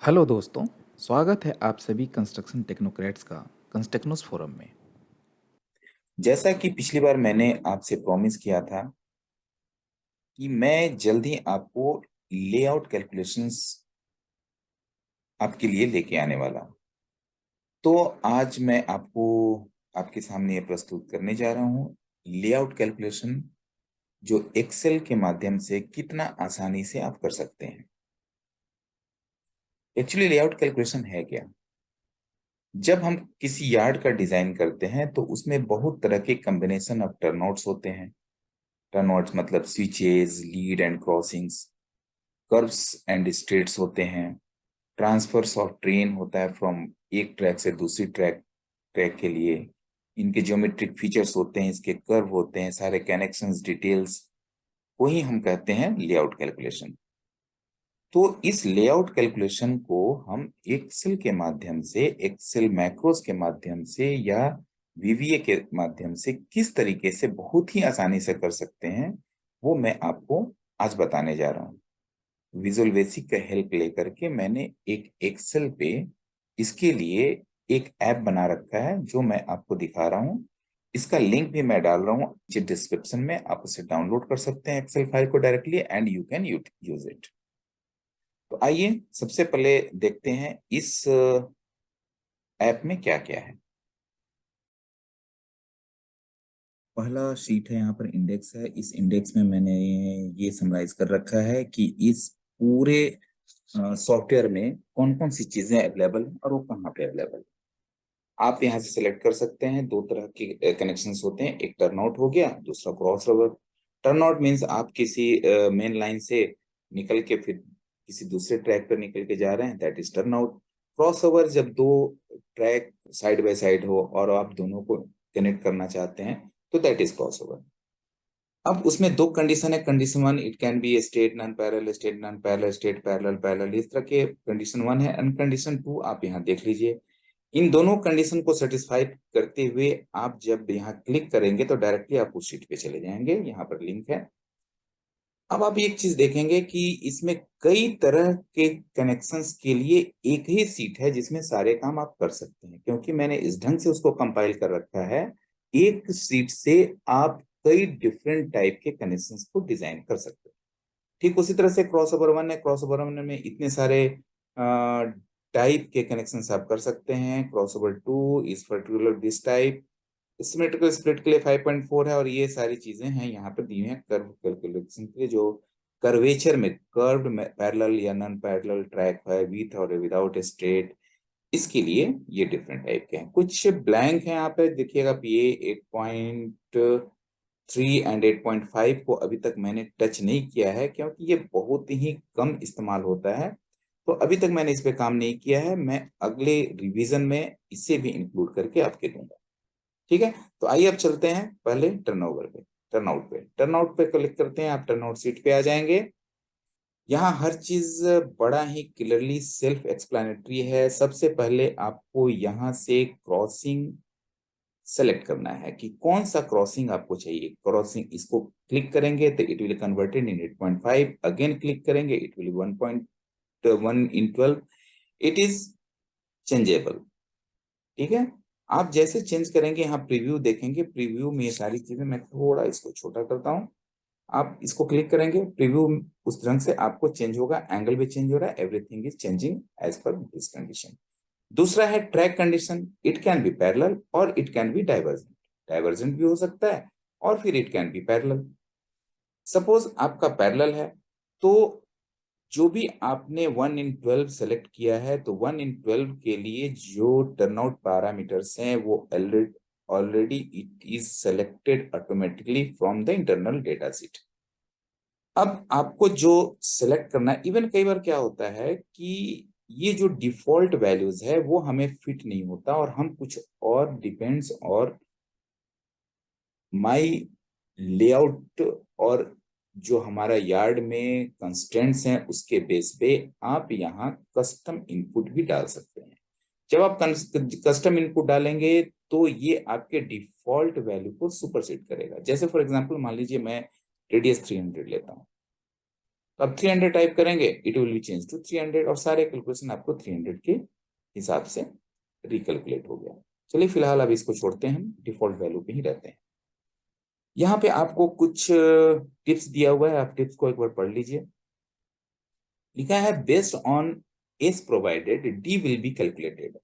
Hello दोस्तों, स्वागत है आप सभी कंस्ट्रक्शन टेक्नोक्रेट्स का कंस्ट्रक्नोस फोरम में। जैसा कि पिछली बार मैंने आपसे प्रॉमिस किया था कि मैं जल्द ही आपको लेआउट कैलकुलेशंस आपके लिए लेके आने वाला हूं। तो आज मैं आपको आपके सामने ये प्रस्तुत करने जा रहा हूँ लेआउट कैलकुलेशन, जो एक्सेल के माध्यम से कितना आसानी से आप कर सकते हैं। एक्चुअली लेआउट कैलकुलेशन है क्या? जब हम किसी यार्ड का डिजाइन करते हैं तो उसमें बहुत तरह के कॉम्बिनेशन ऑफ टर्नआउट्स होते हैं। टर्नआउट्स मतलब switches, lead and crossings, curves and straights होते हैं। ट्रांसफर्स ऑफ ट्रेन होता है फ्रॉम एक ट्रैक से दूसरी ट्रैक ट्रैक के लिए। इनके ज्योमेट्रिक फीचर्स होते हैं, इसके कर्व होते हैं, सारे कनेक्शंस, डिटेल्स को ही हम कहते हैं लेआउट कैलकुलेशन। तो इस लेआउट कैलकुलेशन को हम एक्सेल के माध्यम से, एक्सेल मैक्रोस के माध्यम से या वीवीए के माध्यम से किस तरीके से बहुत ही आसानी से कर सकते हैं, वो मैं आपको आज बताने जा रहा हूँ। विजुअल बेसिक का हेल्प लेकर के मैंने एक एक्सेल पे इसके लिए एक ऐप बना रखा है, जो मैं आपको दिखा रहा हूँ। इसका लिंक भी मैं डाल रहा हूँ नीचे डिस्क्रिप्शन में, आप उसे डाउनलोड कर सकते हैं एक्सेल फाइल को directly, and you can use it. तो आइए सबसे पहले देखते हैं इस ऐप में क्या क्या है। पहला शीट है, यहाँ पर इंडेक्स है। इस इंडेक्स में मैंने ये समराइज कर रखा है कि इस पूरे सॉफ्टवेयर में कौन कौन सी चीजें अवेलेबल है और वो कहाँ पे अवेलेबल है। आप यहाँ से सिलेक्ट कर सकते हैं। दो तरह के कनेक्शंस होते हैं, एक टर्नआउट हो गया, दूसरा क्रॉस ओवर। टर्नआउट मीन्स आप किसी मेन लाइन से निकल के फिर किसी दूसरे ट्रैक पर निकल के जा रहे हैं, that is turnout. Cross over जब दो ट्रैक साइड बाय साइड हो और आप दोनों को कनेक्ट करना चाहते हैं, तो दैट इज क्रॉस ओवर। अब उसमें दो कंडीशन है। Condition one, it can B state non parallel, state non parallel, state parallel parallel, इस तरह के कंडीशन वन है। एंड कंडीशन टू आप यहाँ देख लीजिए। इन दोनों कंडीशन को सेटिस्फाई करते हुए आप जब यहाँ क्लिक करेंगे तो डायरेक्टली आप उस शीट पे चले जाएंगे। यहाँ पर लिंक है। अब आप एक चीज देखेंगे कि इसमें कई तरह के कनेक्शंस के लिए एक ही सीट है जिसमें सारे काम आप कर सकते हैं, क्योंकि मैंने इस ढंग से उसको कंपाइल कर रखा है। एक सीट से आप कई डिफरेंट टाइप के कनेक्शंस को डिजाइन कर सकते हैं। ठीक उसी तरह से क्रॉस ओवर वन है। क्रॉस ओवर वन में इतने सारे टाइप के कनेक्शंस आप कर सकते हैं। Cross over two is particular this type. Symmetrical split के लिए 5.4 है, और ये सारी चीजें हैं यहाँ पर दी हुई हैं कर्व कैलकुलेशन के लिए। जो कर्वेचर में कर्व्ड पैरेलल या नॉन पैरेलल ट्रैक है, विथ और विदाउट स्ट्रेट, इसके लिए ये डिफरेंट टाइप के हैं। कुछ ब्लैंक है यहाँ पे, देखिएगा ये 8.3 एंड 8.5 को अभी तक मैंने टच नहीं किया है, क्योंकि ये बहुत ही कम इस्तेमाल होता है। तो अभी तक मैंने इस पे काम नहीं किया है। मैं अगले रिवीजन में इसे भी इंक्लूड करके आपके दूंगा। ठीक है, तो आइए अब चलते हैं पहले टर्नओवर पे। टर्नआउट पे क्लिक करते हैं, आप टर्नआउट सीट पे आ जाएंगे। यहाँ हर चीज बड़ा ही क्लियरली सेल्फ एक्सप्लेनेटरी है। सबसे पहले आपको यहाँ से क्रॉसिंग सेलेक्ट करना है कि कौन सा क्रॉसिंग आपको चाहिए। क्रॉसिंग इसको क्लिक करेंगे तो it will converted in 8.5। Again click करेंगे, it will 1.1 in 12। It is changeable. ठीक है, आप जैसे चेंज करेंगे, यहाँ प्रीव्यू देखेंगे। प्रीव्यू में ये सारी चीजें, मैं थोड़ा इसको छोटा करता हूँ। आप इसको क्लिक करेंगे, प्रीव्यू उस ढंग से आपको चेंज होगा। एंगल भी चेंज हो रहा है, everything is changing as per this condition. दूसरा है track condition. It can be parallel और it can be divergent. Divergent भी हो सकता है और फिर it can be parallel. Suppose आपका पैरेलल है, तो जो भी आपने 1/12 सेलेक्ट किया है, तो 1/12 के लिए जो टर्नआउट पैरामीटर्स हैं वो already it is selected automatically from the internal data sheet. अब आपको जो सेलेक्ट करना है, इवन कई बार क्या होता है कि ये जो डिफॉल्ट वैल्यूज है वो हमें फिट नहीं होता, और हम कुछ और डिपेंड्स और माई लेआउट और जो हमारा यार्ड में कंस्ट्रेंट्स हैं उसके बेस पे आप यहाँ कस्टम इनपुट भी डाल सकते हैं। जब आप कस्टम इनपुट डालेंगे तो ये आपके डिफॉल्ट वैल्यू को सुपरसीड करेगा। जैसे फॉर एग्जांपल मान लीजिए मैं रेडियस 300 लेता हूँ। तो आप 300 टाइप करेंगे, it will be change to 300 और सारे कैलकुलेशन आपको 300 के हिसाब से रिकैलकुलेट हो गया। चलिए फिलहाल अब इसको छोड़ते हैं, हम डिफॉल्ट वैल्यू पे ही रहते हैं। यहाँ पे आपको कुछ टिप्स दिया हुआ है, आप टिप्स को एक बार पढ़ लीजिए। लिखा है based on S provided D will be calculated.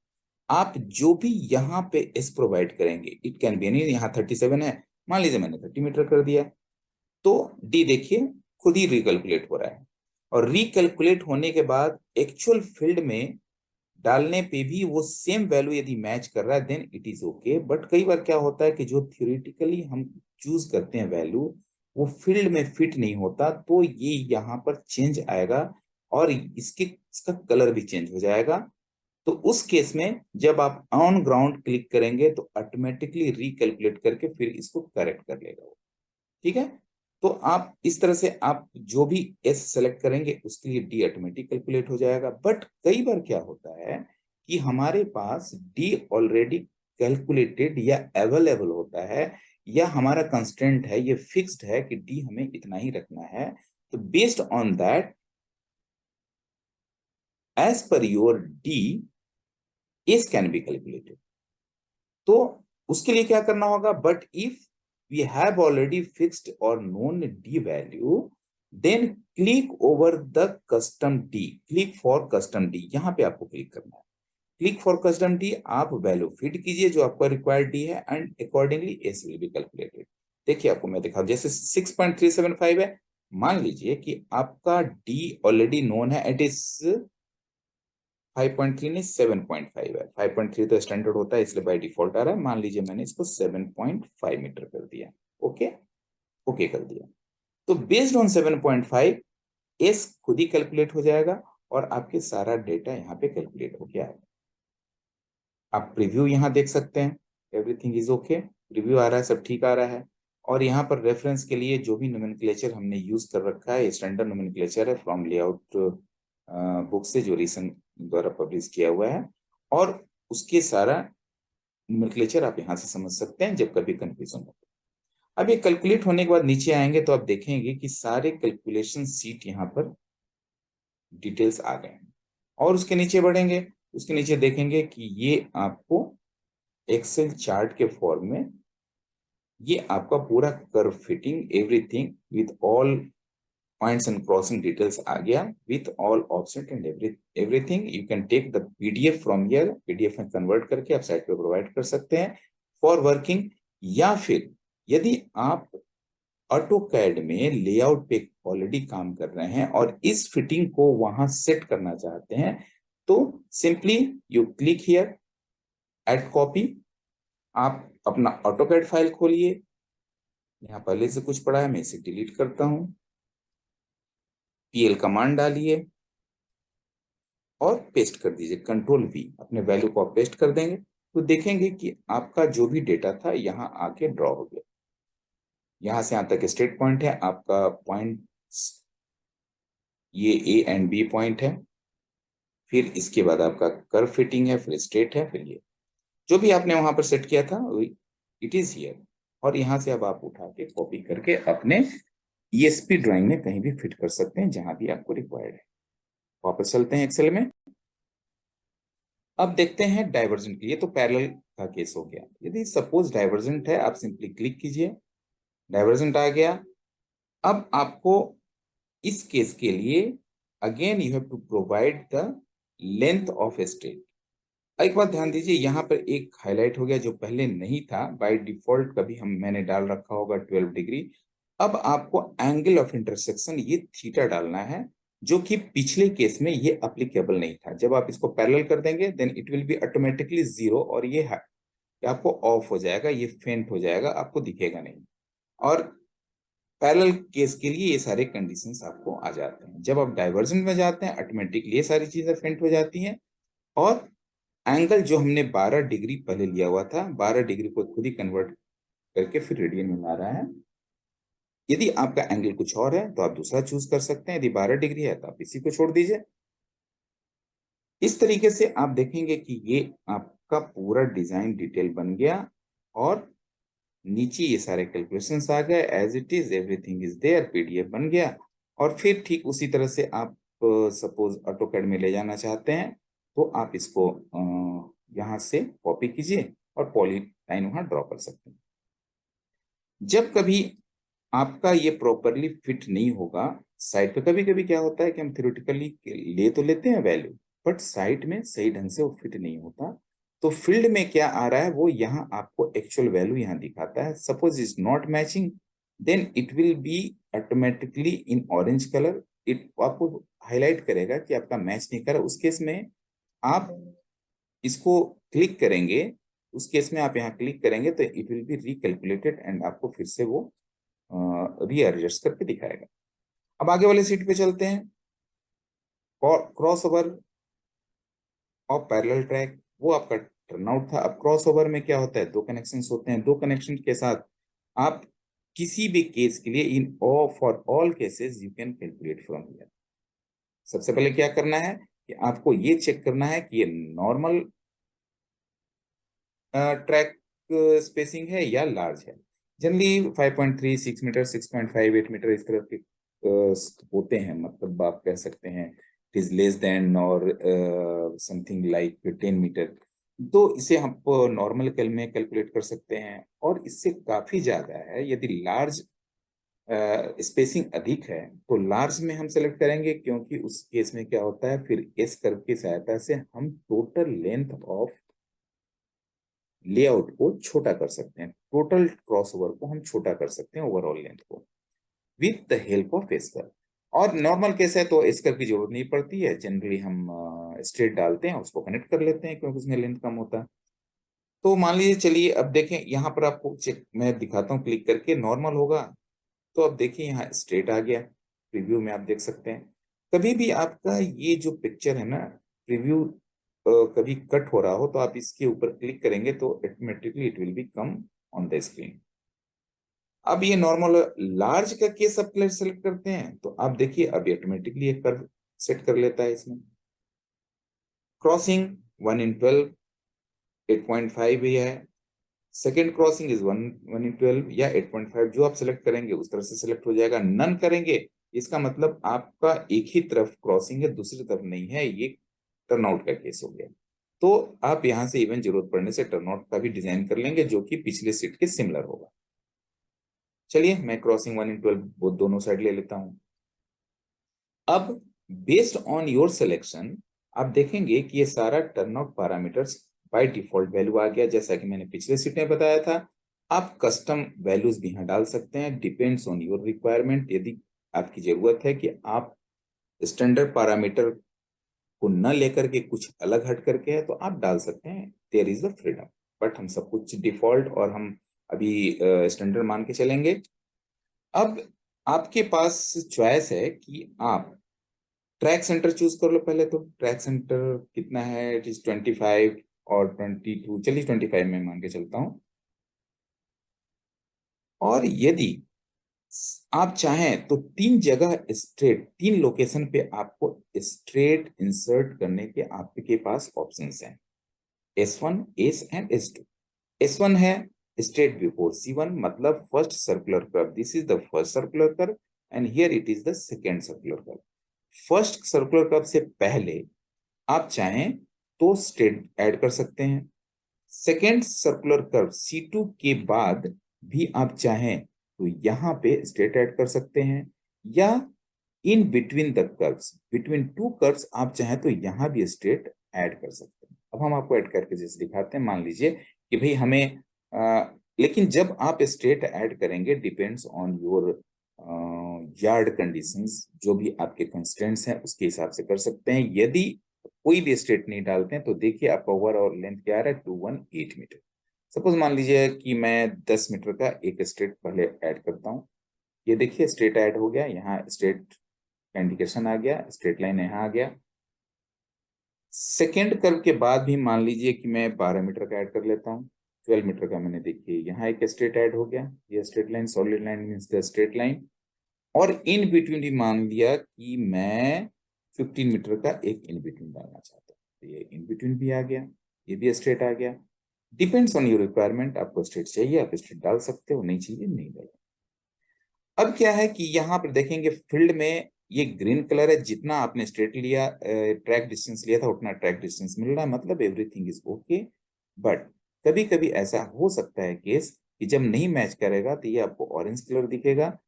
आप जो भी यहाँ पे एस प्रोवाइड करेंगे, इट कैन बी एनी, यहाँ 37 है, मान लीजिए मैंने 30 मीटर कर दिया, तो डी देखिए खुद ही रिकैलकुलेट हो रहा है। और रिकैलकुलेट होने के बाद एक्चुअल फील्ड में डालने पे भी वो सेम वैल्यू यदि मैच कर रहा है then it is okay. But कई बार क्या होता है कि जो थियोरेटिकली हम चूज करते हैं वैल्यू, वो फील्ड में फिट नहीं होता, तो ये यहाँ पर चेंज आएगा और इसका कलर भी चेंज हो जाएगा। तो उस केस में जब आप ऑन ग्राउंड क्लिक करेंगे तो ऑटोमेटिकली रिकैलकुलेट करके फिर इसको करेक्ट कर लेगा वो। ठीक है, तो आप इस तरह से आप जो भी एस सेलेक्ट करेंगे उसके लिए डी ऑटोमेटिक कैलकुलेट हो जाएगा। बट कई बार क्या होता है कि हमारे पास डी ऑलरेडी कैलकुलेटेड या अवेलेबल होता है, या हमारा कंस्टेंट है, ये फिक्स्ड है कि डी हमें इतना ही रखना है। तो based on that as per your D S can be calculated. तो उसके लिए क्या करना होगा, but if we have already fixed और known D value, then click over the custom D, click for custom D, यहां पे आपको क्लिक करना है। क्लिक फॉर कस्टम डी, आप वैल्यू फीड कीजिए जो आपका रिक्वायर्ड डी है and accordingly S will be calculated. देखिए आपको मैं दिखाऊं, जैसे 6.375 है, मान लीजिए कि आपका डी ऑलरेडी नोन है, इट इज 5.3 नहीं 7.5 है। 5.3 तो स्टैंडर्ड होता है इसलिए बाय डिफॉल्ट आ रहा है, मान लीजिए मैंने इसको 7.5 मीटर कर दिया। ओके, ओके कर दिया। तो बेस्ड ऑन 7.5 एस खुद ही कैलकुलेट हो जाएगा और आपके सारा डेटा यहाँ पे कैलकुलेट हो गया है। आप प्रीव्यू यहाँ देख सकते हैं, एवरीथिंग इज ओके, प्रीव्यू आ रहा है, सब ठीक आ रहा है। और यहाँ पर रेफरेंस के लिए जो भी नोमेनक्लेचर हमने यूज कर रखा है स्टैंडर्ड नोमेनक्लेचर है फ्रॉम लेआउट बुक से जो रीसेंट द्वारा पब्लिश किया हुआ है, और उसके सारा नोमेनक्लेचर आप यहाँ से समझ सकते हैं जब कभी कंफ्यूजन हो। अब ये कैलकुलेट होने के बाद नीचे आएंगे तो आप देखेंगे कि सारे कैलकुलेशन सीट यहाँ पर डिटेल्स आ गए हैं। और उसके नीचे बढ़ेंगे, उसके नीचे देखेंगे कि ये आपको एक्सेल चार्ट के फॉर्म में ये आपका पूरा curve fitting everything with all points and crossing details आ गया with all offset and everything. You can take the PDF from here, PDF में कन्वर्ट करके आप साइट पे प्रोवाइड कर सकते हैं फॉर वर्किंग। या फिर यदि आप ऑटोकैड में लेआउट पे ऑलरेडी काम कर रहे हैं और इस फिटिंग को वहां सेट करना चाहते हैं, तो simply you click here ad copy, आप अपना ऑटोकैड फाइल खोलिए, यहाँ पहले से कुछ पड़ा है मैं इसे डिलीट करता हूं, पीएल कमांड डालिए और पेस्ट कर दीजिए, कंट्रोल वी, अपने वैल्यू को आप पेस्ट कर देंगे तो देखेंगे कि आपका जो भी डेटा था यहाँ आके ड्रॉ हो गया। यहाँ से यहाँ तक स्टेट पॉइंट है, आपका पॉइंट ये ए एंड बी पॉइंट है, फिर इसके बाद आपका कर्व फिटिंग है, फिर स्टेट है, फिर ये जो भी आपने वहां पर सेट किया था इट इज हियर। और यहाँ से अब आप उठा के कॉपी करके अपने ईएसपी ड्राइंग में कहीं भी फिट कर सकते हैं जहां भी आपको रिक्वायर्ड है। वापस चलते हैं एक्सेल में। अब देखते हैं डाइवर्जेंट के लिए, तो पैरेलल का केस हो गया। यदि सपोज डाइवर्जेंट है, आप सिंपली क्लिक कीजिए, डाइवर्जेंट आ गया। अब आपको इस केस के लिए again you have to provide the length of straight. एक बात ध्यान दीजिए, यहाँ पर एक हाईलाइट हो गया जो पहले नहीं था, बाय डिफॉल्ट कभी मैंने डाल रखा होगा 12 डिग्री। अब आपको एंगल ऑफ इंटरसेक्शन ये थीटा डालना है, जो कि पिछले केस में ये अप्लीकेबल नहीं था। जब आप इसको पैरेलल कर देंगे then it will be automatically 0 और ये आपको ऑफ हो जाएगा, ये फेंट हो जाएगा, आपको दिखेगा नहीं। और पैरेलल केस के लिए ये सारे कंडीशंस आपको आ जाते हैं। जब आप डाइवर्जेंट में जाते हैं ऑटोमेटिकली ये सारी चीजें फेंट हो जाती हैं। और एंगल जो हमने 12 डिग्री पहले लिया हुआ था, 12 डिग्री को खुद ही कन्वर्ट करके फिर रेडियन में ला रहा है। यदि आपका एंगल कुछ और है तो आप दूसरा चूज कर सकते हैं, यदि 12 डिग्री है तो आप इसी को छोड़ दीजिए। इस तरीके से आप देखेंगे कि ये आपका पूरा डिजाइन डिटेल बन गया और नीचे ये सारे कैलकुलेशंस आ गए, as it is everything is there, PDF बन गया। और फिर ठीक उसी तरह से आप सपोज ऑटोकैड में ले जाना चाहते हैं तो आप इसको यहाँ से कॉपी कीजिए और पॉलीलाइन वहां ड्रॉ कर सकते हैं। जब कभी आपका ये प्रॉपरली फिट नहीं होगा साइट पे, कभी कभी क्या होता है कि हम थ्योरेटिकली ले तो लेते हैं वैल्यू, बट साइट में सही ढंग से वो फिट नहीं होता, तो फील्ड में क्या आ रहा है वो यहाँ आपको एक्चुअल वैल्यू यहाँ दिखाता है। Suppose is not matching, then it will be automatically in orange colour, it आपको हाईलाइट करेगा कि आपका मैच नहीं कर रहा। उस केस में आप इसको क्लिक करेंगे, उस केस में आप यहाँ क्लिक करेंगे तो इट विल बी रिकैलकुलेटेड एंड आपको फिर से वो रीएडजस्ट करके दिखाएगा। अब आगे वाले सीट पे चलते हैं। क्रॉस ओवर और पैरेलल ट्रैक, वो आपका टर्नआउट था। अब क्रॉस ओवर में क्या होता है, दो कनेक्शंस होते हैं, दो कनेक्शन के साथ आप किसी भी केस के लिए in for all cases you can calculate from here. सबसे पहले क्या करना है कि आपको ये चेक करना है कि ये नॉर्मल ट्रैक स्पेसिंग है या लार्ज है। जनरली 5.3, 6 मीटर, 6.5, 8 मीटर इस तरह के होते हैं, मतलब आप कह सकते हैं इट इज लेस देन और समथिंग लाइक 10 मीटर। तो इसे हम नॉर्मल कैल में कैलकुलेट कर सकते हैं, और इससे काफी ज्यादा है यदि लार्ज स्पेसिंग अधिक है तो लार्ज में हम सेलेक्ट करेंगे, क्योंकि उस केस में क्या होता है फिर एस कर्व की सहायता से हम टोटल लेंथ ऑफ लेआउट को छोटा कर सकते हैं, टोटल क्रॉसओवर को हम छोटा कर सकते हैं ओवरऑल लेंथ को with the help of S curve. और नॉर्मल केस है तो एस कर्व की जरूरत नहीं पड़ती है, जनरली हम स्ट्रेट डालते हैं उसको कनेक्ट कर लेते हैं क्योंकि उसमें लेंथ कम होता है। तो मान लीजिए, चलिए अब देखें यहाँ पर आपको चेक मैं दिखाता हूँ क्लिक करके, नॉर्मल होगा तो अब देखिए यहाँ स्ट्रेट आ गया। प्रीव्यू में आप देख सकते हैं। कभी भी आपका ये जो पिक्चर है ना, प्रीव्यू कभी कट हो रहा हो तो आप इसके ऊपर क्लिक करेंगे तो automatically it will B come on the screen. अब ये नॉर्मल लार्ज का केस आप सेलेक्ट करते हैं तो आप देखिए अब ऑटोमेटिकली एक कर्व सेट कर लेता है इसमें। क्रॉसिंग 1/12 8.5 भी है। सेकेंड क्रॉसिंग इज 1/12 या 8.5, जो आप सिलेक्ट करेंगे उस तरह से सिलेक्ट हो जाएगा। नन करेंगे इसका मतलब आपका एक ही तरफ क्रॉसिंग है, दूसरी तरफ नहीं है, ये टर्नआउट का केस हो गया। तो आप यहां से इवन जरूरत पड़ने से टर्नआउट का भी डिजाइन कर लेंगे जो कि पिछले सीट के सिमिलर होगा। चलिए मैं क्रॉसिंग 1/12 वो दोनों साइड ले लेता हूं। अब बेस्ड ऑन योर सिलेक्शन आप देखेंगे कि ये सारा turnout parameters by default value आ गया, जैसा कि मैंने पिछले सीट में बताया था। आप कस्टम वैल्यूज भी यहाँ डाल सकते हैं, डिपेंड्स ऑन योर रिक्वायरमेंट। यदि आपकी जरूरत है कि आप स्टैंडर्ड पैरामीटर को न लेकर के कुछ अलग हट करके है तो आप डाल सकते हैं, there is the freedom. But हम सब कुछ डिफॉल्ट और हम अभी स्टैंडर्ड मान के चलेंगे। अब आपके पास चॉइस है कि आप ट्रैक सेंटर चूज कर लो। पहले तो ट्रैक सेंटर कितना है, इट इज 25 और 22, चलिए 25 में मान के चलता हूं। और यदि आप चाहें तो तीन जगह स्ट्रेट, तीन लोकेशन पे आपको स्ट्रेट इंसर्ट करने के आपके पास ऑप्शंस हैं, S1, S and S2। S1 है स्ट्रेट बिफोर C1, मतलब first circular curve, this is the first circular curve and here it is the second circular curve. First circular curve से पहले आप चाहें तो स्ट्रेट ऐड कर सकते हैं। सेकेंड सर्कुलर कर्व C2 के बाद भी आप चाहें तो यहाँ पे स्ट्रेट ऐड कर सकते हैं, या in between the curves, between two curves आप चाहें तो यहाँ भी स्ट्रेट ऐड कर सकते हैं। अब हम आपको ऐड करके जैसे दिखाते हैं, मान लीजिए कि भाई हमें लेकिन जब आप स्ट्रेट ऐड करेंगे depends on your yard conditions, जो भी आपके कंस्ट्रेंट्स हैं उसके हिसाब से कर सकते हैं। यदि कोई भी स्ट्रेट नहीं डालते हैं तो देखिए आपका ओवरऑल लेंथ क्या आ रहा है, 218 मीटर। सपोज मान लीजिए कि मैं 10 मीटर का एक स्ट्रेट पहले ऐड करता हूँ। ये देखिए स्ट्रेट ऐड हो गया, यहाँ स्ट्रेट का इंडिकेशन आ गया, स्ट्रेट लाइन यहाँ आ गया। सेकेंड कर्व के बाद भी मान लीजिए कि मैं 12 मीटर का ऐड कर लेता हूँ। 12 मीटर का मैंने देखिए यहाँ एक स्ट्रेट ऐड हो गया, ये straight line, solid line means the straight line. और इन बिटवीन भी मान लिया कि मैं 15 मीटर का एक इन बिटवीन डालना चाहता हूँ, तो ये इन बिटवीन भी आ गया, ये भी स्ट्रेट आ गया। डिपेंड्स ऑन योर रिक्वायरमेंट, आपको स्ट्रेट चाहिए आप स्ट्रेट डाल सकते हो, नहीं चाहिए नहीं डाल। अब क्या है कि यहाँ पर देखेंगे फील्ड में ये ग्रीन कलर है, जितना आपने स्ट्रेट लिया ट्रैक डिस्टेंस लिया था उतना ट्रैक डिस्टेंस मिल रहा है, मतलब एवरीथिंग इज ओके। बट कभी कभी ऐसा हो सकता है केस कि जब नहीं मैच करेगा तो ये आपको ऑरेंज कलर दिखेगा।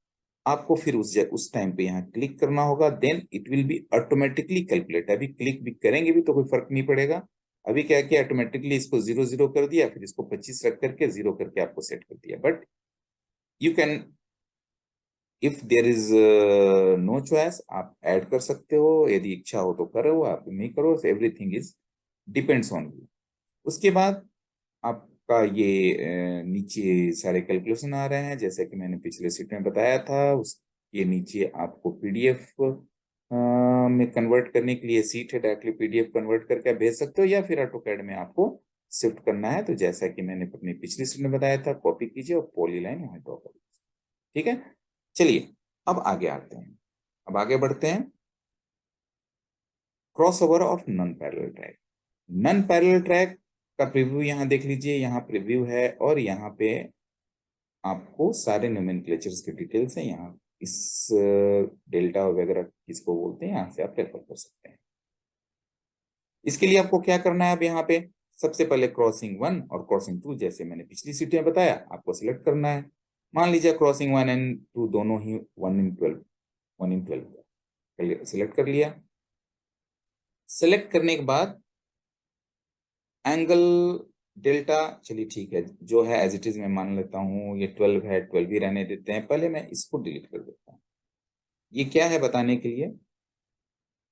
आपको फिर उस टाइम पे यहाँ क्लिक करना होगा, then it will be automatically calculate. अभी क्लिक भी करेंगे भी तो कोई फर्क नहीं पड़ेगा। अभी क्या किया, ऑटोमेटिकली इसको 0 0 कर दिया, फिर इसको 25 रख करके 0 करके आपको सेट कर दिया। But you can, if there is no choice, आप ऐड कर सकते हो, यदि इच्छा हो तो करो, आप नहीं करो, everything is depends on you. उसके बाद आपका ये नीचे सारे कैलकुलेशन आ रहे हैं, जैसे कि मैंने पिछले सीट में बताया था। उस ये नीचे आपको पीडीएफ में कन्वर्ट करने के लिए सीट है, डायरेक्टली पीडीएफ कन्वर्ट करके आप भेज सकते हो, या फिर ऑटोकैड में आपको शिफ्ट करना है तो जैसा कि मैंने अपनी पिछली सीट में बताया था, कॉपी कीजिए और पॉलीलाइन वहां ड्रॉ कर दीजिए। ठीक है, चलिए अब आगे आते हैं, अब आगे बढ़ते हैं। Cross over of non parallel track. Non parallel track का प्रीव्यू यहाँ देख लीजिए, यहाँ प्रीव्यू है और यहाँ पे आपको सारे नोमेनक्लेचर्स के डिटेल्स हैं। यहाँ इस डेल्टा वगैरह किसको बोलते हैं, यहाँ से आप रेफर कर सकते हैं। इसके लिए आपको क्या करना है, अब यहाँ पे सबसे पहले क्रॉसिंग 1 और क्रॉसिंग 2, जैसे मैंने पिछली सीट में बताया, आपको सिलेक्ट करना है। मान लीजिए क्रॉसिंग 1 एंड 2 दोनों ही 1 in 12 सिलेक्ट कर लिया। सेलेक्ट करने के बाद एंगल डेल्टा, चलिए ठीक है, जो है एज इट इज मैं मान लेता हूँ, ये 12 है, 12 ही रहने देते हैं। पहले मैं इसको डिलीट कर देता हूँ। ये क्या है बताने के लिए,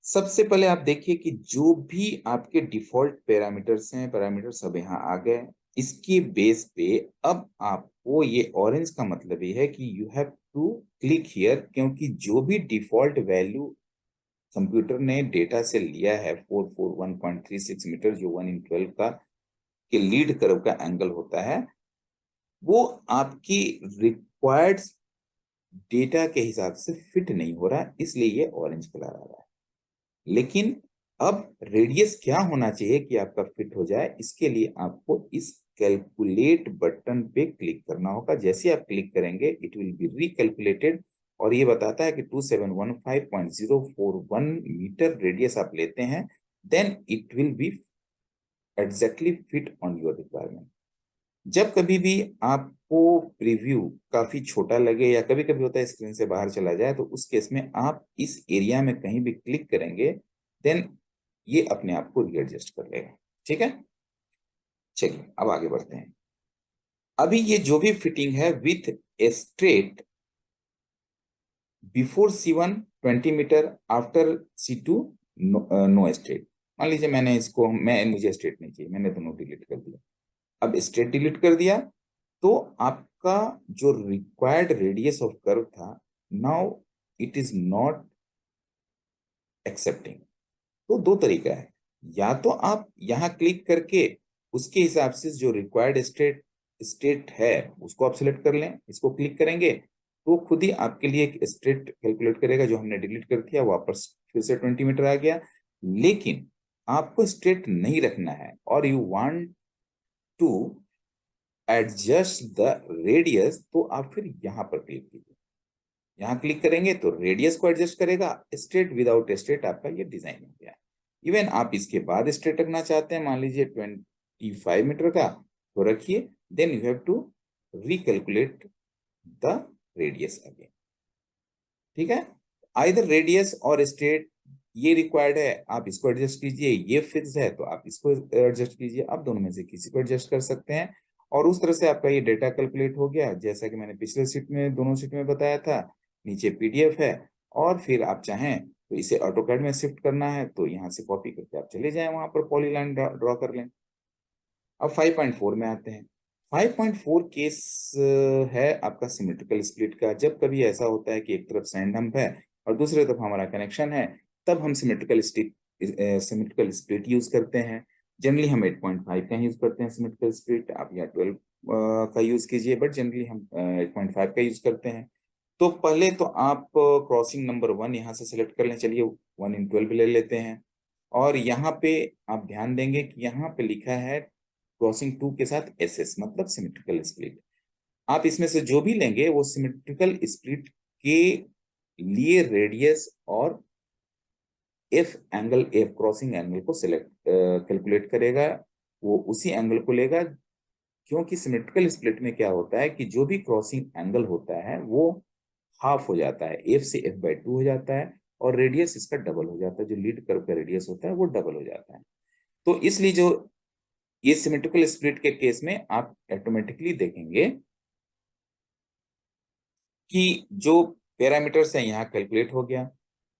सबसे पहले आप देखिए कि जो भी आपके डिफॉल्ट पैरामीटर्स हैं, पैरामीटर सब यहाँ आ गए। इसके बेस पे अब आपको, ये ऑरेंज का मतलब ये है कि you have to click here, क्योंकि जो भी डिफॉल्ट वैल्यू कंप्यूटर ने डेटा से लिया है 441.36 मीटर, जो 1 in 12 का के लीड कर्व का एंगल होता है, वो आपकी रिक्वायर्ड डेटा के हिसाब से फिट नहीं हो रहा, इसलिए ये ऑरेंज कलर आ रहा है। लेकिन अब रेडियस क्या होना चाहिए कि आपका फिट हो जाए, इसके लिए आपको इस कैलकुलेट बटन पे क्लिक करना होगा। जैसे आप क्लिक करेंगे इट विल बी रिकैलकुलेटेड, और ये बताता है कि 2715.041 मीटर रेडियस आप लेते हैं, then it will be exactly fit on your requirement. जब कभी भी आपको प्रीव्यू काफी छोटा लगे या कभी कभी होता है स्क्रीन से बाहर चला जाए, तो उस केस में आप इस एरिया में कहीं भी क्लिक करेंगे, देन ये अपने आप को रीएडजस्ट कर लेगा। ठीक है, चलिए अब आगे बढ़ते हैं। अभी ये जो भी फिटिंग है with a straight before C1 20 metre, after C2 no straight. मान लीजिए मैंने इसको, मुझे स्ट्रेट नहीं चाहिए, मैंने दोनों डिलीट कर दिया। अब स्ट्रेट डिलीट कर दिया तो आपका जो रिक्वायर्ड रेडियस ऑफ कर्व था, now it is not accepting. तो दो तरीका है, या तो आप यहां क्लिक करके उसके हिसाब से जो रिक्वायर्ड स्टेट स्टेट है उसको आप सिलेक्ट कर लें, इसको क्लिक करेंगे तो खुद ही आपके लिए एक स्टेट कैलकुलेट करेगा, जो हमने डिलीट कर दिया वापस फिर से 20 मीटर आ गया। लेकिन आपको स्टेट नहीं रखना है और you want to adjust the radius, तो आप फिर यहां पर क्लिक कीजिए। यहाँ क्लिक करेंगे तो रेडियस को एडजस्ट करेगा, स्ट्रेट विदाउट स्ट्रेट आपका ये डिजाइन हो गया। इवन आप इसके बाद स्ट्रेट रखना चाहते हैं, मान लीजिए 25 मीटर का, तो रखिए, then you have to recalculate the radius again. ठीक है, आइदर रेडियस और स्ट्रेट ये रिक्वायर्ड है, आप इसको एडजस्ट कीजिए, ये फिक्स है तो आप इसको एडजस्ट कीजिए, आप दोनों में से किसी को एडजस्ट कर सकते हैं। और उस तरह से आपका ये डेटा कैलकुलेट हो गया, जैसा कि मैंने पिछले सीट में, दोनों सीट में बताया था। नीचे पीडीएफ है, और फिर आप चाहें तो इसे ऑटोकैड में शिफ्ट करना है तो यहाँ से कॉपी करके आप चले जाएं, वहां पर पॉलीलाइन ड्रॉ कर लें। अब 5.4 में आते हैं। 5.4 केस है आपका सिमेट्रिकल स्प्लिट का। जब कभी ऐसा होता है कि एक तरफ सैंड हम्प है और दूसरे तरफ हमारा कनेक्शन है, तब हम सिमेट्रिकल स्प्लिट यूज करते हैं। जनरली हम 8.5 का यूज करते हैं सिमेट्रिकल स्प्लिट, आप यहाँ 12 का यूज कीजिए, बट जनरली हम 8.5 का यूज करते हैं। तो पहले तो आप क्रॉसिंग नंबर 1 यहाँ से सिलेक्ट कर लें, चलिए 1 in 12 ले लेते हैं। और यहाँ पे आप ध्यान देंगे कि यहाँ पे लिखा है क्रॉसिंग 2 के साथ SS, मतलब सिमेट्रिकल स्प्लिट। आप इसमें से जो भी लेंगे वो सिमेट्रिकल स्प्लिट के लिए रेडियस और एफ क्रॉसिंग एंगल को सिलेक्ट कैलकुलेट करेगा, वो उसी एंगल को लेगा। क्योंकि सिमेट्रिकल स्प्लिट में क्या होता है कि जो भी क्रॉसिंग एंगल होता है वो हाफ हो जाता है, एफ से f/2 हो जाता है, और रेडियस इसका डबल हो जाता है, जो लीड कर्व का रेडियस होता है वो डबल हो जाता है। तो इसलिए जो ये सिमेट्रिकल स्प्लिट के केस में आप ऑटोमेटिकली देखेंगे कि जो पैरामीटर्स है यहाँ कैलकुलेट हो गया।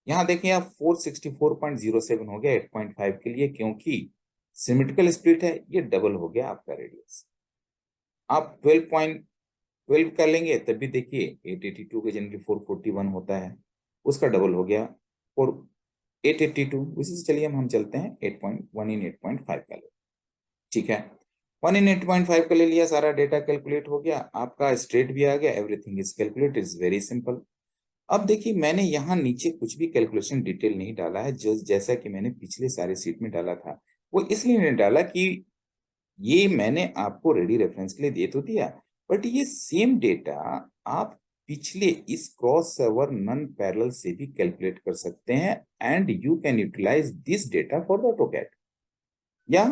यहाँ देखिए आप 464.07 हो गया 8.5 के लिए, क्योंकि सिमेट्रिकल स्प्लिट है, ये डबल हो गया आपका रेडियस। आप 12 कर लेंगे तब भी देखिए 882 के जनरली 441 होता है, उसका डबल हो गया 882। उसी से चलिए हम चलते हैं 8.1 इन 8.5 का ले, ठीक है। 1 इन 8.5 का ले लिया, सारा डेटा कैलकुलेट हो गया, आपका स्ट्रेट भी आ गया, everything is calculate, is very simple. अब देखिए मैंने यहाँ नीचे कुछ भी कैलकुलेशन डिटेल नहीं डाला है, जो जैसा कि मैंने पिछले सारे सीट में डाला था। वो इसलिए नहीं डाला कि ये मैंने आपको रेडी रेफरेंस के लिए दे तो दिया, बट ये सेम डेटा आप पिछले इस क्रॉस सर्वर नन पैरेलल से भी कैलकुलेट कर सकते हैं, and you can utilize this data for the AutoCAD या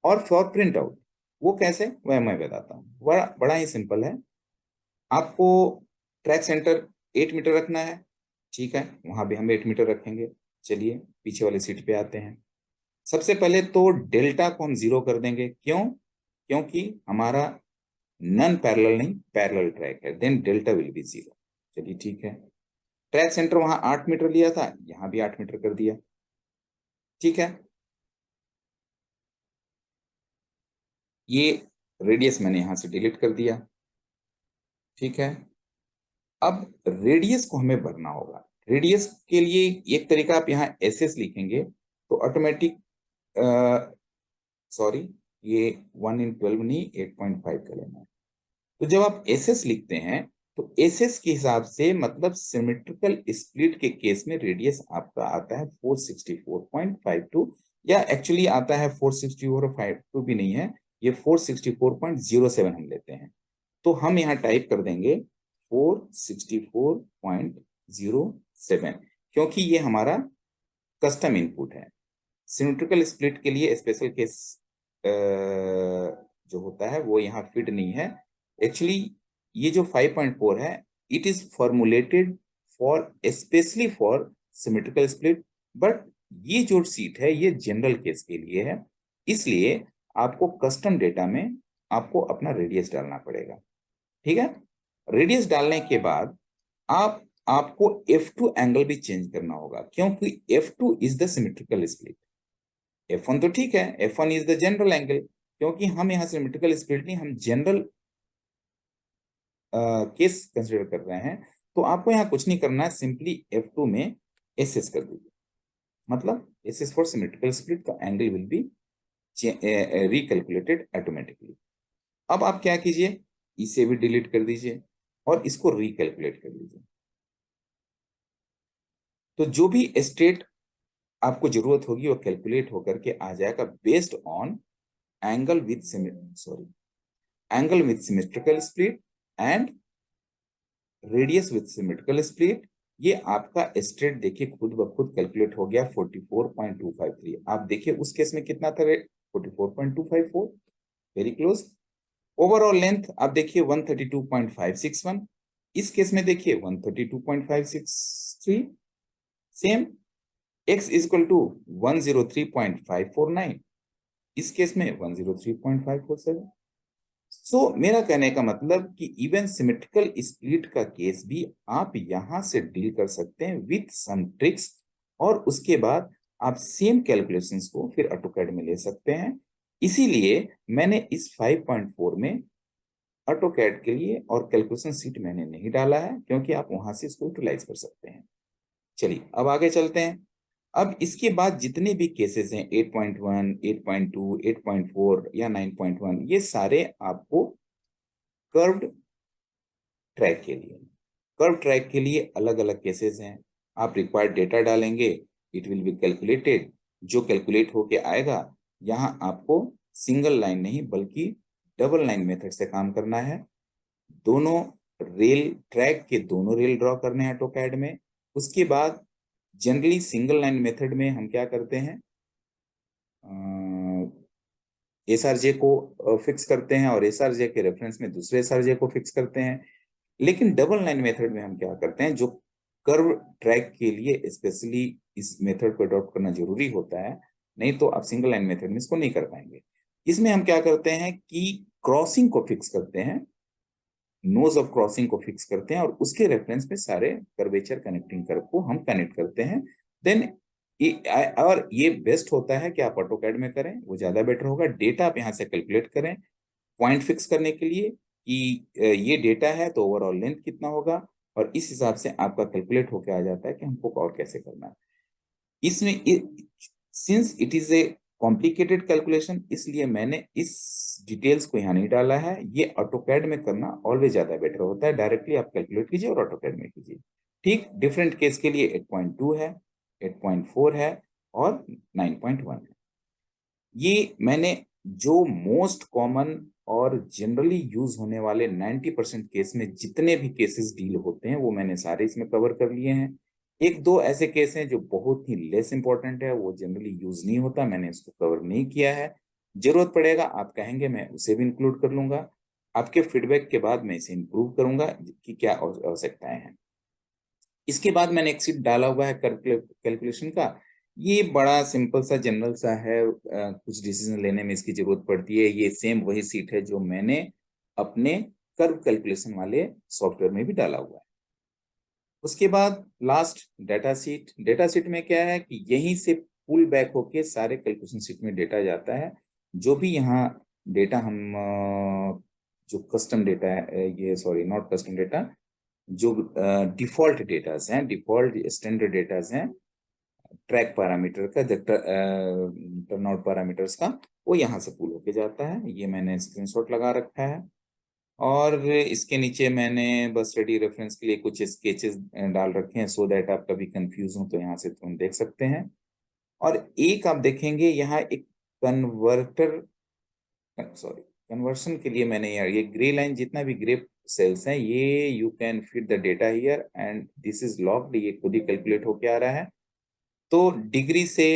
और फॉर प्रिंट आउट। वो कैसे, वह मैं बताता हूँ। बड़ा ही सिंपल है। आपको ट्रैक सेंटर 8 मीटर रखना है, ठीक है, वहां भी हम 8 मीटर रखेंगे। चलिए पीछे वाले सीट पे आते हैं। सबसे पहले तो डेल्टा को हम 0 कर देंगे, क्यों? क्योंकि हमारा नन पैरेलल नहीं पैरेलल ट्रैक है, देन डेल्टा विल बी 0। चलिए ठीक है। ट्रैक सेंटर वहां 8 मीटर लिया था, यहां भी 8 मीटर कर दिया, ठीक है। ये रेडियस मैंने यहां से डिलीट कर दिया, ठीक है। अब रेडियस को हमें भरना होगा। रेडियस के लिए एक तरीका, आप यहाँ एस लिखेंगे तो ऑटोमेटिक, सॉरी, ये 1 इन 12 नहीं 8.5 का लेना है। तो जब आप एस लिखते हैं तो एस के हिसाब से, मतलब सिमेट्रिकल स्प्लिट के केस में रेडियस आपका आता है 464.52, या एक्चुअली आता है 464.52 भी नहीं है, ये 464.07 हम लेते हैं। तो हम यहाँ टाइप कर देंगे 464.07, क्योंकि ये हमारा कस्टम इनपुट है। सिमेट्रिकल स्प्लिट के लिए स्पेशल केस जो होता है वो यहाँ फिट नहीं है। एक्चुअली ये जो 5.4 है, it is formulated for specially for symmetrical split, but ये जो सीट है ये जनरल केस के लिए है, इसलिए आपको कस्टम डेटा में आपको अपना रेडियस डालना पड़ेगा, ठीक है। रेडियस डालने के बाद आपको F2 एंगल भी चेंज करना होगा, क्योंकि F2 is the symmetrical split. F1 तो ठीक है, F1 is the general angle, क्योंकि हम यहाँ सिमेट्रिकल स्प्लिट नहीं, हम जनरल केस कंसिडर कर रहे हैं। तो आपको यहाँ कुछ नहीं करना है, सिंपली F2 में SS कर दीजिए, मतलब SS फॉर सिमेट्रिकल स्प्लिट, तो एंगल विल बी रिकैलकुलेटेड ऑटोमेटिकली। अब आप क्या कीजिए, इसे भी डिलीट कर दीजिए और इसको रिकैलकुलेट कर लीजिए। तो जो भी स्टेट आपको जरूरत होगी वो कैलकुलेट होकर के आ जाएगा based on angle with symmetrical split and radius with symmetrical split. ये आपका स्ट्रेट देखिए खुद ब खुद कैलकुलेट हो गया 44.253। आप देखिए उस केस में कितना था rate, 44.254, very close. Overall length आप देखिए 132.561, इस केस में देखिए 132.563। सेम x इक्वल टू 103.549, इस केस में 103.547। सो मेरा कहने का मतलब कि इवन सिमेट्रिकल स्प्लिट का केस भी आप यहां से डील कर सकते हैं विथ सम ट्रिक्स, और उसके बाद आप सेम कैलकुलेशंस को फिर ऑटोकैड में ले सकते हैं। इसीलिए मैंने इस 5.4 में ऑटोकैड के लिए और कैलकुलेशन सीट मैंने नहीं डाला है, क्योंकि आप वहां से इसको यूटिलाइज कर सकते हैं। चलिए अब आगे चलते हैं। अब इसके बाद जितने भी केसेस हैं 8.1, 8.2, 8.4 या 9.1, ये सारे आपको कर्व्ड ट्रैक के लिए, कर्व ट्रैक के लिए अलग अलग केसेस हैं। आप रिक्वायर्ड डेटा डालेंगे, इट विल बी कैलकुलेटेड, जो कैलकुलेट होके आएगा, यहाँ आपको सिंगल लाइन नहीं बल्कि डबल लाइन मेथड से काम करना है। दोनों रेल ट्रैक के दोनों रेल ड्रॉ करने हैं ऑटोकैड में। उसके बाद जनरली सिंगल लाइन मेथड में हम क्या करते हैं, एसआरजे को फिक्स करते हैं और एसआरजे के रेफरेंस में दूसरे एसआरजे को फिक्स करते हैं। लेकिन डबल लाइन मेथड में हम क्या करते हैं, जो कर्व ट्रैक के लिए स्पेशली इस मेथड को अडॉप्ट करना जरूरी होता है, नहीं तो आप सिंगल लाइन मेथड में इसको नहीं कर पाएंगे। इसमें हम क्या करते हैं कि क्रॉसिंग को फिक्स करते हैं, नोज ऑफ क्रॉसिंग को फिक्स करते हैं और उसके रेफरेंस में सारे कर्वेचर कनेक्टिंग कर्व को हम कनेक्ट करते हैं। देन और ये बेस्ट होता है कि आप ऑटोकैड में करें, वो ज्यादा बेटर होगा। डेटा आप यहाँ से कैलकुलेट करें पॉइंट फिक्स करने के लिए कि ये डेटा है तो ओवरऑल लेंथ कितना होगा, और इस हिसाब से आपका कैलकुलेट होके आ जाता है कि हमको और कैसे करना है। इसमें since it is a complicated calculation, इसलिए मैंने इस डिटेल्स को यहाँ नहीं डाला है। ये ऑटोकैड में करना ऑलवेज ज्यादा बेटर होता है, डायरेक्टली आप कैलकुलेट कीजिए और ऑटोकैड में कीजिए। ठीक, डिफरेंट केस के लिए 8.2 है, 8.4 है और 9.1 है। ये मैंने जो मोस्ट कॉमन और जनरली यूज होने वाले 90% केस में जितने भी केसेस डील होते हैं वो मैंने सारे इसमें कवर कर लिए हैं। एक दो ऐसे केस हैं जो बहुत ही लेस इंपॉर्टेंट है, वो जनरली यूज नहीं होता, मैंने इसको कवर नहीं किया है। जरूरत पड़ेगा आप कहेंगे मैं उसे भी इंक्लूड कर लूंगा। आपके फीडबैक के बाद मैं इसे इंप्रूव करूंगा कि क्या आवश्यकताएं हैं। इसके बाद मैंने एक सीट डाला हुआ है कैलकुलेशन का। ये बड़ा सिंपल सा जनरल सा है, कुछ डिसीजन लेने में इसकी जरूरत पड़ती है। ये सेम वही सीट है जो मैंने अपने कर्व कैलकुलेशन वाले सॉफ्टवेयर में भी डाला हुआ है। उसके बाद लास्ट डेटा सीट में क्या है कि यहीं से पुल बैक होके सारे कैलकुलेशन सीट में डेटा जाता है। जो भी यहाँ डेटा हम जो कस्टम डेटा है, ये सॉरी नॉट कस्टम डेटा, जो डिफॉल्ट डेटास हैं, डिफॉल्ट स्टैंडर्ड डेटास हैं ट्रैक पैरामीटर का, टर्नआउट पैरामीटर्स का, वो यहाँ से पुल होके जाता है। ये मैंने स्क्रीनशॉट लगा रखा है और इसके नीचे मैंने बस रेडी रेफरेंस के लिए कुछ स्केचेस डाल रखे हैं सो दैट आप कभी कंफ्यूज हो तो यहाँ से तुम देख सकते हैं। और एक आप देखेंगे यहाँ एक कन्वर्टर, सॉरी कन्वर्शन के लिए मैंने यार ये ग्रे लाइन जितना भी ग्रे सेल्स हैं, ये you can fit the data here and this is locked, ये खुद ही कैलकुलेट होके आ रहा है। तो डिग्री से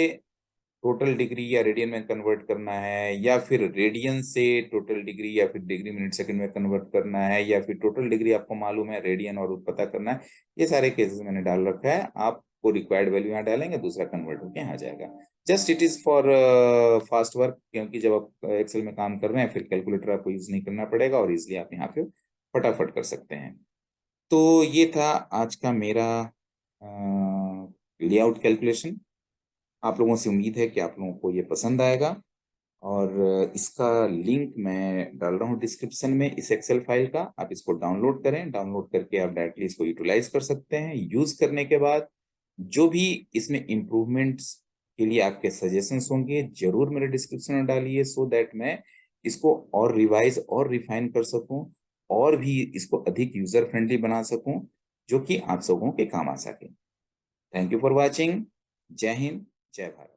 टोटल डिग्री या रेडियन में कन्वर्ट करना है, या फिर रेडियन से टोटल डिग्री, या फिर डिग्री मिनट सेकंड में कन्वर्ट करना है, या फिर टोटल डिग्री आपको मालूम है रेडियन और पता करना है, ये सारे केसेस मैंने डाल रखा है। आपको रिक्वायर्ड वैल्यू यहाँ डालेंगे, दूसरा कन्वर्ट होकर यहाँ जाएगा। Just it is for fast work, क्योंकि जब आप एक्सेल में काम कर रहे हैं फिर कैलकुलेटर आपको यूज नहीं करना पड़ेगा और इजिली आप यहाँ पे फटाफट कर सकते हैं। तो ये था आज का मेरा लेआउट कैलकुलेशन। आप लोगों से उम्मीद है कि आप लोगों को ये पसंद आएगा, और इसका लिंक मैं डाल रहा हूँ डिस्क्रिप्शन में इस एक्सेल फाइल का। आप इसको डाउनलोड करें, डाउनलोड करके आप डायरेक्टली इसको यूटिलाइज कर सकते हैं। यूज करने के बाद जो भी इसमें इम्प्रूवमेंट्स के लिए आपके सजेशंस होंगे जरूर मेरे डिस्क्रिप्शन में डालिए, सो दैट मैं इसको और रिवाइज और रिफाइन कर सकूं और भी इसको अधिक यूजर फ्रेंडली बना सकूं, जो कि आप सबों के काम आ सके। Thank you for watching. जय हिंद, जय भारत।